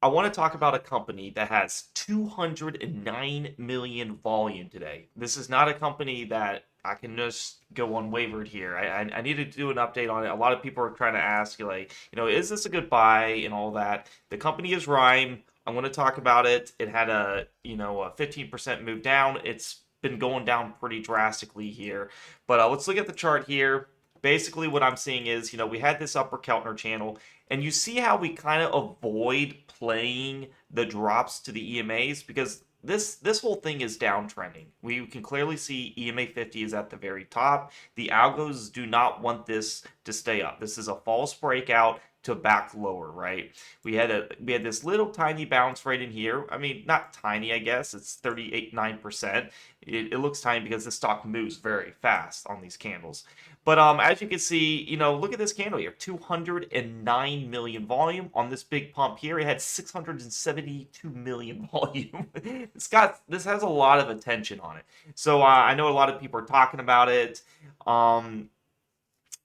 I want to talk about a company that has 209 million volume today. This is not a company that I can just go unwavered here. I need to do an update on it. A lot of people are trying to ask, like, is this a good buy and all that. The company is Ryme. I want to talk about it. It had a 15% move down. It's been going down pretty drastically here. But let's look at the chart here. Basically, what I'm seeing is, we had this upper Keltner channel. And you see how we kind of avoid playing the drops to the EMAs because this whole thing is downtrending. We can clearly see EMA 50 is at the very top. The algos do not want this to stay up. This is a false breakout to back lower, right? We had this little tiny bounce right in here. I mean, not tiny, I guess. It's 38.9%. It looks tiny because the stock moves very fast on these candles. But as you can see, look at this candle here, 209 million volume on this big pump here. It had 672 million volume. This has a lot of attention on it. So I know a lot of people are talking about it.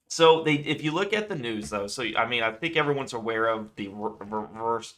If you look at the news though, so I mean, I think everyone's aware of the reverse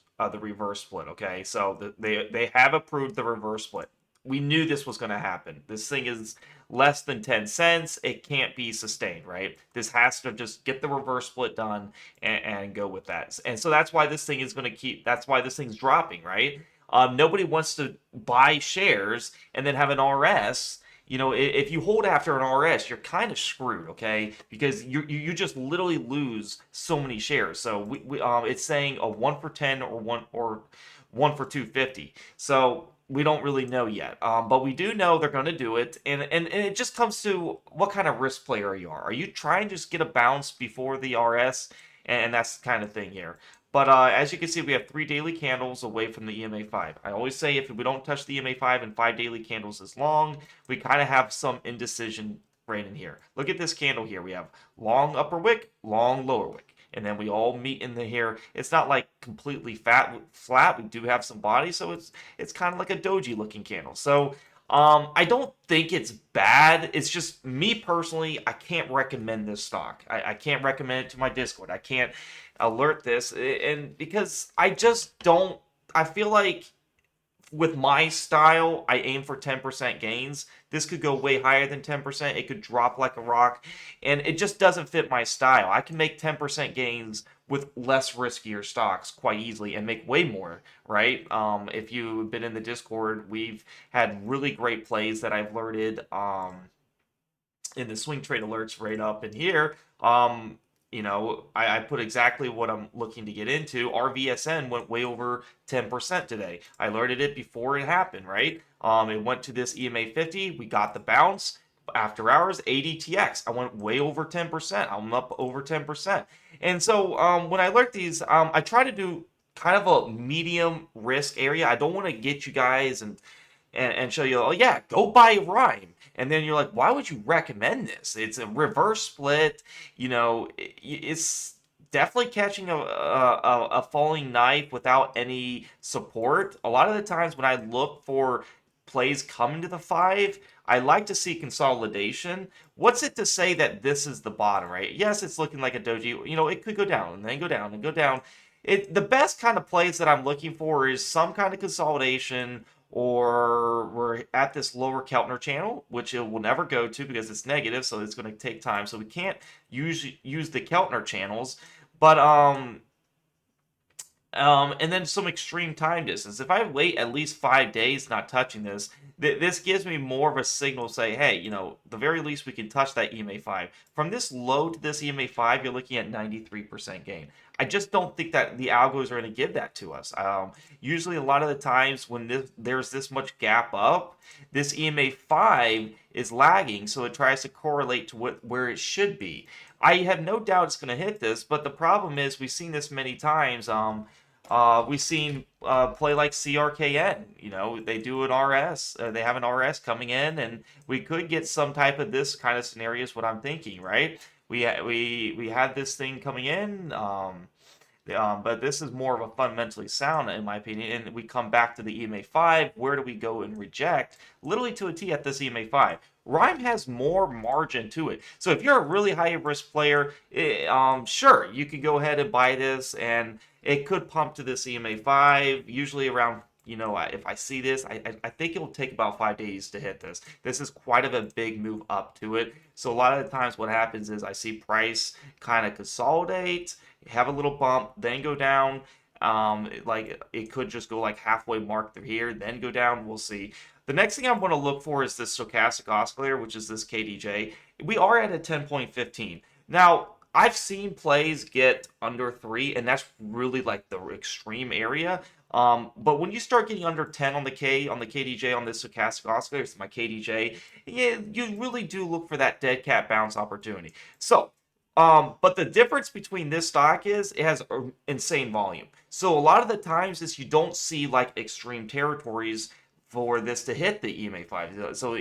split. Okay, so they have approved the reverse split. We knew this was going to happen. This thing is less than 10 cents. It can't be sustained, right? This has to just get the reverse split done and go with that. And so that's why this thing is going to that's why this thing's dropping, right? Nobody wants to buy shares and then have an RS. If you hold after an RS, you're kind of screwed, okay? Because you just literally lose so many shares. So it's saying a 1 for 10 or one for 250. So we don't really know yet, but we do know they're going to do it, and it just comes to what kind of risk player you are. Are you trying to just get a bounce before the RS, and that's the kind of thing here. But as you can see, we have 3 daily candles away from the EMA 5. I always say if we don't touch the EMA 5 and 5 daily candles is long, we kind of have some indecision right in here. Look at this candle here. We have long upper wick, long lower wick, and then we all meet in the here. It's not like completely flat. We do have some body, so it's kind of like a doji looking candle. So I don't think it's bad. It's just me personally, I can't recommend this stock. I can't recommend it to my Discord. I can't alert this, and because I just don't. I feel like with my style, I aim for 10% gains. This could go way higher than 10%. It could drop like a rock. And it just doesn't fit my style. I can make 10% gains with less riskier stocks quite easily and make way more, right? If you've been in the Discord, we've had really great plays that I've alerted in the swing trade alerts right up in here. I put exactly what I'm looking to get into. RVSN went way over 10% today. I alerted it before it happened, right? It went to this EMA 50. We got the bounce. After hours, ADTX, I went way over 10%. I'm up over 10%. And so when I alert these, I try to do kind of a medium risk area. I don't want to get you guys and show you, oh yeah, go buy Ryme. And then you're like, why would you recommend this? It's a reverse split. It's definitely catching a falling knife without any support. A lot of the times when I look for plays coming to the 5, I like to see consolidation. What's it to say that this is the bottom, right? Yes, it's looking like a doji. It could go down and then go down and go down. The best kind of plays that I'm looking for is some kind of consolidation, or we're at this lower Keltner channel, which it will never go to because it's negative, so it's going to take time. So we can't use the Keltner channels, but and then some extreme time distance. If I wait at least 5 days not touching this, this gives me more of a signal to say, hey, the very least we can touch that EMA 5. From this low to this EMA 5, you're looking at 93% gain. I just don't think that the algos are going to give that to us. Usually, a lot of the times when there's this much gap up, this EMA 5 is lagging, so it tries to correlate to where it should be. I have no doubt it's going to hit this, but the problem is we've seen this many times. We've seen play like CRKN. They do an RS. They have an RS coming in, and we could get some type of this kind of scenario. Is what I'm thinking, right? We had this thing coming in, but this is more of a fundamentally sound, in my opinion. And we come back to the EMA 5. Where do we go and reject? Literally to a T at this EMA 5. Ryme has more margin to it. So if you're a really high risk player, sure, you can go ahead and buy this, and it could pump to this EMA 5, usually around, if I see this, I think it will take about 5 days to hit this. This is quite of a big move up to it. So a lot of the times what happens is I see price kind of consolidate, have a little bump, then go down. Like it could just go like halfway mark through here, then go down. We'll see. The next thing I'm going to look for is this stochastic oscillator, which is this KDJ. We are at a 10.15. Now, I've seen plays get under 3, and that's really like the extreme area. But when you start getting under 10 on the KDJ, on this stochastic oscillator, it's my KDJ, yeah, you really do look for that dead cat bounce opportunity. So, but the difference between this stock is it has insane volume. So a lot of the times is you don't see like extreme territories for this to hit the EMA 5. So,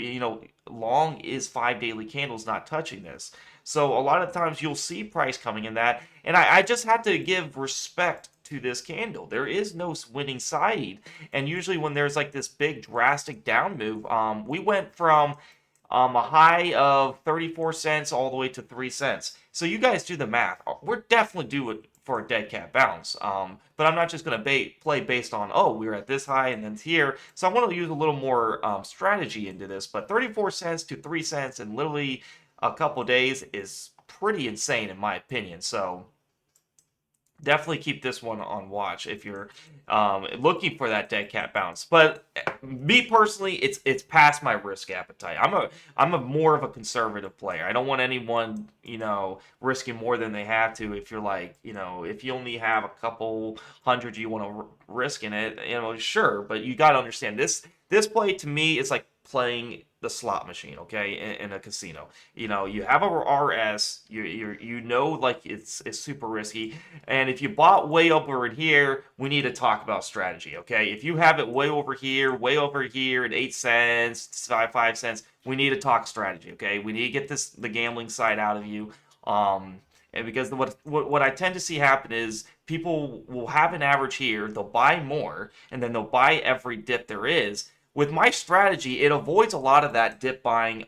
long is 5 daily candles not touching this. So a lot of times you'll see price coming in that. And I just have to give respect to this candle. There is no winning side. And usually when there's like this big drastic down move, we went from a high of 34 cents all the way to 3 cents. So you guys do the math. We're definitely due it for a dead cat bounce. But I'm not just going to play based on, oh, we were at this high and then here. So I want to use a little more strategy into this. But 34 cents to 3 cents in literally a couple days is pretty insane in my opinion. So definitely keep this one on watch if you're looking for that dead cat bounce. But me personally, it's past my risk appetite. I'm a more of a conservative player. I don't want anyone risking more than they have to. If you're like if you only have a couple hundred you want to risk in it, sure. But you got to understand this play to me is like playing the slot machine, okay, in a casino. You have a RS, like it's super risky, and if you bought way over in here, we need to talk about strategy, okay? If you have it way over here at 8 cents, 5 cents, we need to talk strategy, okay? We need to get the gambling side out of you, and because what I tend to see happen is people will have an average here, they'll buy more, and then they'll buy every dip there is. With my strategy, it avoids a lot of that dip buying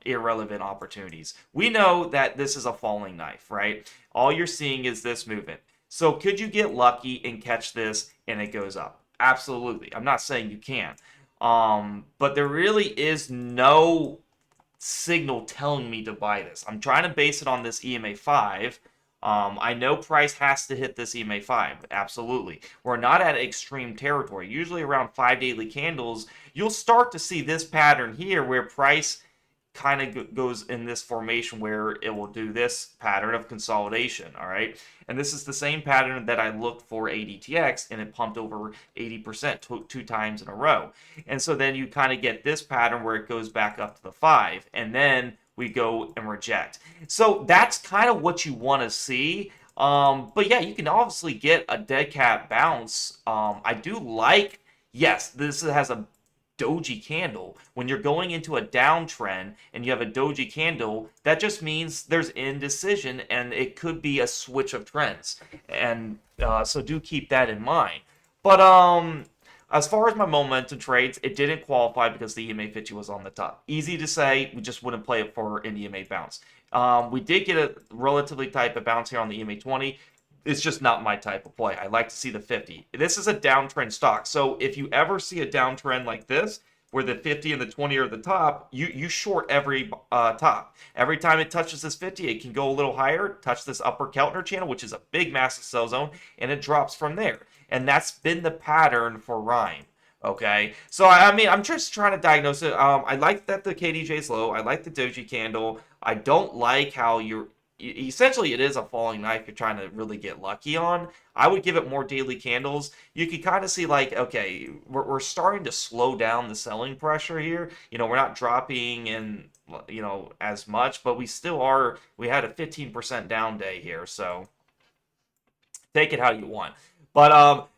irrelevant opportunities. We know that this is a falling knife, right? All you're seeing is this movement. So could you get lucky and catch this and it goes up? Absolutely. I'm not saying you can't. But there really is no signal telling me to buy this. I'm trying to base it on this EMA 5. I know price has to hit this EMA 5. Absolutely. We're not at extreme territory. Usually around 5 daily candles, you'll start to see this pattern here where price kind of goes in this formation where it will do this pattern of consolidation, all right? And this is the same pattern that I looked for ADTX, and it pumped over 80% two times in a row. And so then you kind of get this pattern where it goes back up to the 5, and then we go and reject. So that's kind of what you want to see. But yeah, you can obviously get a dead cat bounce. I do like, yes, this has a doji candle. When you're going into a downtrend and you have a doji candle, that just means there's indecision and it could be a switch of trends. And so do keep that in mind. But as far as my momentum trades, it didn't qualify because the EMA 50 was on the top. Easy to say, we just wouldn't play it for an EMA bounce. We did get a relatively type of bounce here on the EMA 20. It's just not my type of play. I like to see the 50. This is a downtrend stock. So if you ever see a downtrend like this, where the 50 and the 20 are the top, you short every top. Every time it touches this 50, it can go a little higher, touch this upper Keltner channel, which is a big massive sell zone, and it drops from there. And that's been the pattern for Ryme. Okay, so I mean, I'm just trying to diagnose it. I like that the KDJ is low. I like the doji candle. I don't like how essentially it is a falling knife you're trying to really get lucky on. I would give it more daily candles. You could kind of see like, okay, we're starting to slow down the selling pressure here. We're not dropping in, as much, but we still are. We had a 15% down day here, so take it how you want. But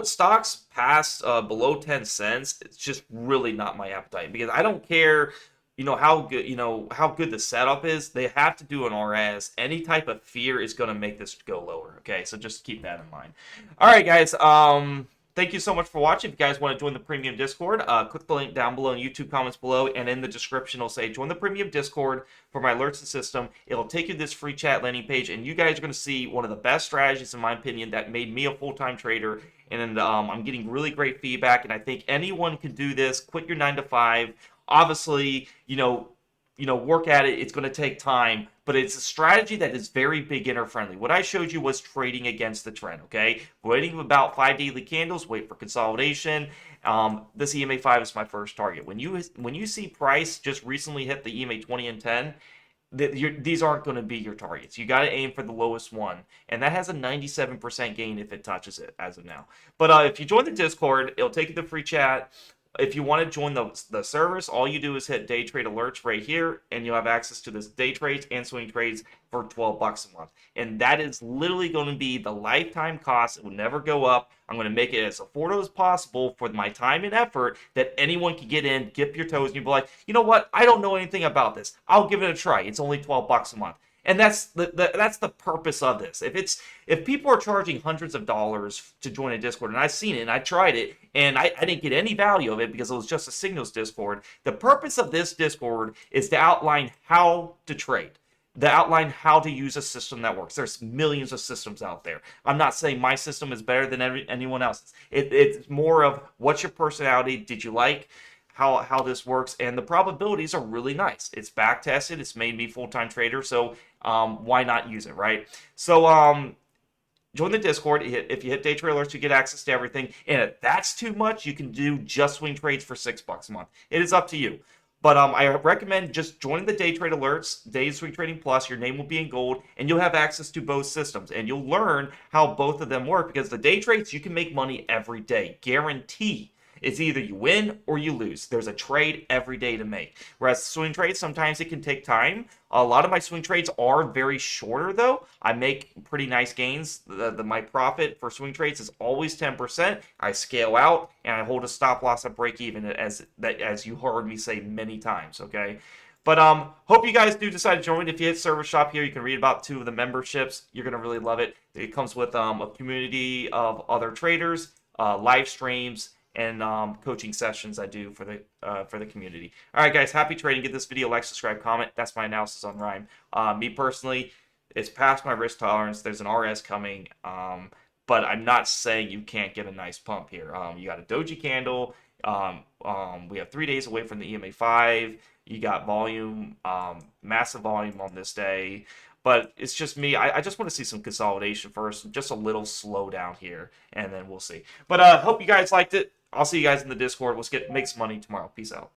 stocks past below 10 cents, it's just really not my appetite because I don't care how good the setup is. They have to do an RS. Any type of fear is going to make this go lower. Okay, so just keep that in mind. All right, guys. thank you so much for watching. If you guys want to join the premium Discord, click the link down below in YouTube comments below, and in the description it'll say join the premium Discord for my alerts and system. It'll take you to this free chat landing page, and you guys are going to see one of the best strategies, in my opinion, that made me a full-time trader. And I'm getting really great feedback, and I think anyone can do this. Quit your 9 to 5. Obviously, work at it. It's going to take time, but it's a strategy that is very beginner friendly. What I showed you was trading against the trend, okay? Waiting about 5 daily candles, wait for consolidation. This EMA 5 is my first target. When you see price just recently hit the EMA 20 and 10, these aren't going to be your targets. You got to aim for the lowest one, and that has a 97% gain if it touches it as of now. But if you join the Discord, it'll take you to the free chat. If you want to join the service, all you do is hit day trade alerts right here, and you'll have access to this day trades and swing trades for $12 a month. And that is literally going to be the lifetime cost. It will never go up. I'm going to make it as affordable as possible for my time and effort that anyone can get in, dip your toes, and you'll be like, you know what? I don't know anything about this. I'll give it a try. It's only $12 a month. And that's the purpose of this. If people are charging hundreds of dollars to join a Discord, and I've seen it and I tried it, and I didn't get any value of it because it was just a signals Discord. The purpose of this Discord is to outline how to trade, to outline how to use a system that works. There's millions of systems out there. I'm not saying my system is better than anyone else's. It's more of what's your personality? Did you like how this works? And the probabilities are really nice. It's back tested. It's made me full-time trader. So why not use it, right? So join the Discord. If you hit day trade alerts, you get access to everything. And if that's too much, you can do just swing trades for $6 a month. It is up to you. But I recommend just joining the day trade alerts, Day Swing Trading Plus. Your name will be in gold, and you'll have access to both systems. And you'll learn how both of them work, because the day trades, you can make money every day. Guarantee. It's either you win or you lose. There's a trade every day to make. Whereas swing trades, sometimes it can take time. A lot of my swing trades are very shorter, though. I make pretty nice gains. My profit for swing trades is always 10%. I scale out, and I hold a stop loss at break even, as you heard me say many times, okay? But hope you guys do decide to join. If you hit Service Shop here, you can read about 2 of the memberships. You're going to really love it. It comes with a community of other traders, live streams, and coaching sessions I do for the community. All right, guys, happy trading. Give this video a like, subscribe, comment. That's my analysis on Ryme. Me personally, it's past my risk tolerance. There's an RS coming, but I'm not saying you can't get a nice pump here. You got a doji candle. We have 3 days away from the EMA 5. You got volume, massive volume on this day. But it's just me. I just want to see some consolidation first. Just a little slowdown here, and then we'll see. But hope you guys liked it. I'll see you guys in the Discord. Let's make some money tomorrow. Peace out.